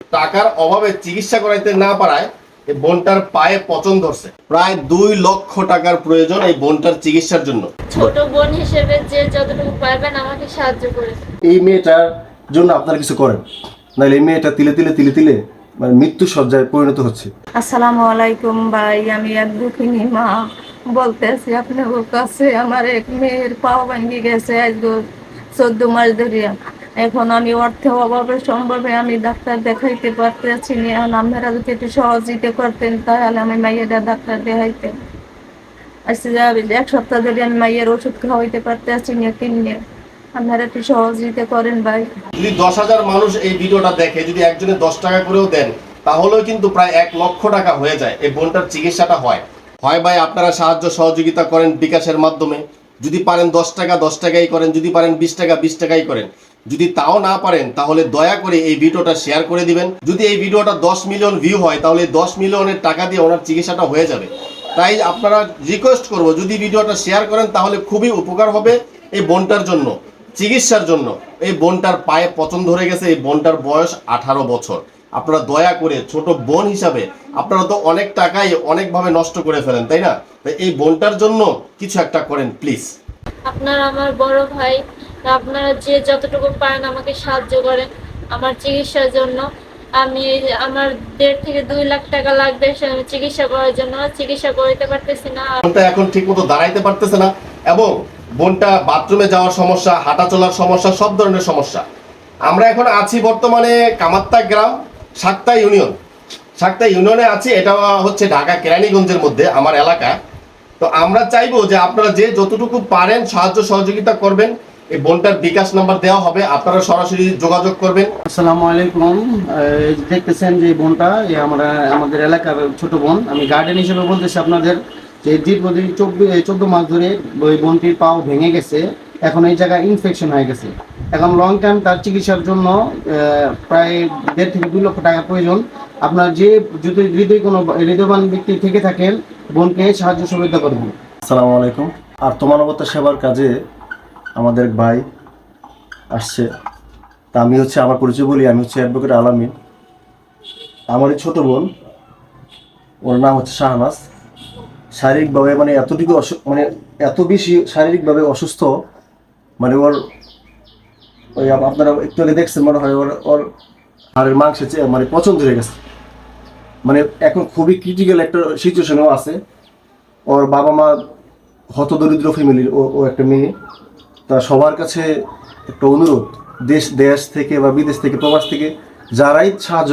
টাকার অভাবে চিকিৎসা করাইতে না পারায় এই বোনটার পায়ে পচন ধরছে। প্রায় 2 লক্ষ টাকার প্রয়োজন এই বোনটার চিকিৎসার জন্য। ছোট বোন হিসেবে যে যতটুকু পারবেন আমাকে সাহায্য করে। এই মেয়েটার জন্য আপনারা কিছু করেন, নাহলে এই মেয়েটা তিলে তিলে তিলে তিলে মানে মৃত্যু সজ্জায় পরিণত হচ্ছে। আসসালামু আলাইকুম ভাই, আমি এক দুঃখিনী মা বলতেছি আপনার কাছে। আমার এক মেয়ের পা ভেঙে গেছে আজ 14 মাস ধরিয়া। এখন আমি অর্থের অভাবে সম্ভবে আমি ডাক্তার দেখাইতে পারতেছি না। এখন আপনারা যদি একটু সহযোগিতা করতেন তাহলে আমি মাইয়েরা ডাক্তার দেখাইতে আজকে যাবে। 1 সপ্তাহ ধরে আমি মাইয়ের ওষুধ খাওয়াইতে পারতেছি না কিনে। আপনারা একটু সহযোগিতা করেন ভাই। যদি 10,000 মানুষ এই ভিডিওটা দেখে, যদি একজনে 10 টাকা করেও দেন, তাহলেও কিন্তু প্রায় 1 লক্ষ টাকা হয়ে যায় এই বোনটার চিকিৎসাটা হয় ভাই। আপনারা সাহায্য সহযোগিতা করেন বিকাশের মাধ্যমে। যদি পারেন 10 টাকা 10 টাকাই করেন, যদি পারেন 20 টাকা 20 টাকাই করেন। যদি তাও না পারেন তাহলে দয়া করে এই ভিডিওটা শেয়ার করে দিবেন। যদি এই ভিডিওটা 10 মিলিয়ন ভিউ হয় তাহলে 10 মিলিয়নের টাকা দিয়ে ওনার চিকিৎসাটা হয়ে যাবে। তাই আপনারা রিকোয়েস্ট করব, যদি ভিডিওটা শেয়ার করেন তাহলে খুবই উপকার হবে এই বোনটার জন্য, চিকিৎসার জন্য। এই বোনটার পায়ে পচন ধরে গেছে, এই বোনটার বয়স 18 বছর। আপনারা দয়া করে ছোট বোন হিসাবে, আপনারা তো অনেক টাকাই অনেকভাবে নষ্ট করে ফেলেন, তাই না? তাই এই বোনটার জন্য কিছু একটা করেন প্লিজ। আপনারা আমার বড় ভাই, আপনারা যে যতটুকু পারেন আমাকে সাহায্য করেন আমার চিকিৎসার জন্য। আমি আমার 1.5 থেকে 2 লাখ টাকা লাগবে চিকিৎসা করার জন্য। চিকিৎসা করতে পারতেছি না। বোনটা এখন ঠিক মতো দাঁড়াইতে পারতেছে না, এবং বোনটা বাথরুমে যাওয়ার সমস্যা, হাঁটা চলার সমস্যা, সব ধরনের সমস্যা। আমরা এখন আছি বর্তমানে কামাত্তা গ্রাম, সাক্তা ইউনিয়ন। সাক্তা ইউনিয়নে আছি, এটা হচ্ছে ঢাকা কেরানীগঞ্জের মধ্যে আমার এলাকা। তো আমরা চাইবো যে আপনারা যে যতটুকু পারেন সাহায্য সহযোগিতা করবেন। এই বোনটার বিকাশ নাম্বার দেওয়া হবে, আপনারা সরাসরি যোগাযোগ করবেন। আসসালামু আলাইকুম। দেখতেছেন যে বোনটা আমাদের এলাকার ছোট বোন। আমি গার্ডেন হিসেবে বলতেছি আপনাদের যে দীর্ঘদিন 14 মাস ধরে ওই বোনটির পাও ভেঙে গেছে। এখন এই জায়গায় ইনফেকশন হয়ে গেছে। এখন লং টাইম তার চিকিৎসার জন্য প্রায় 1.5 থেকে 2 লক্ষ টাকা প্রয়োজন। আপনার যে যদি হৃদয়বান ব্যক্তি থেকে থাকেন, বোনকে সাহায্য সহযোগিতা করবেন। আসসালামু আলাইকুম। আত্মমানবতা সেবার কাজে আমাদের এক ভাই আসছে। তা আমি হচ্ছে আমার পরিচয় বলি, আমি হচ্ছে অ্যাডভোকেট আলামিন। আমার এই ছোটো বোন, ওর নাম হচ্ছে শাহনাজ। শারীরিকভাবে মানে এতটুকু মানে এত বেশি শারীরিকভাবে অসুস্থ, মানে ওর ওই আপনারা একটু আগে দেখছেন মনে হয় ওর হাড়ের মাংসে মানে পচন ধরে গেছে। মানে এখন খুবই ক্রিটিক্যাল একটা সিচুয়েশনেও আছে। ওর বাবা মা হতদরিদ্র ফ্যামিলির, ও একটা মেয়ে। তা সবার কাছে একটা অনুরোধ, দেশ থেকে বা বিদেশ থেকে, প্রবাস থেকে যারাই সাহায্য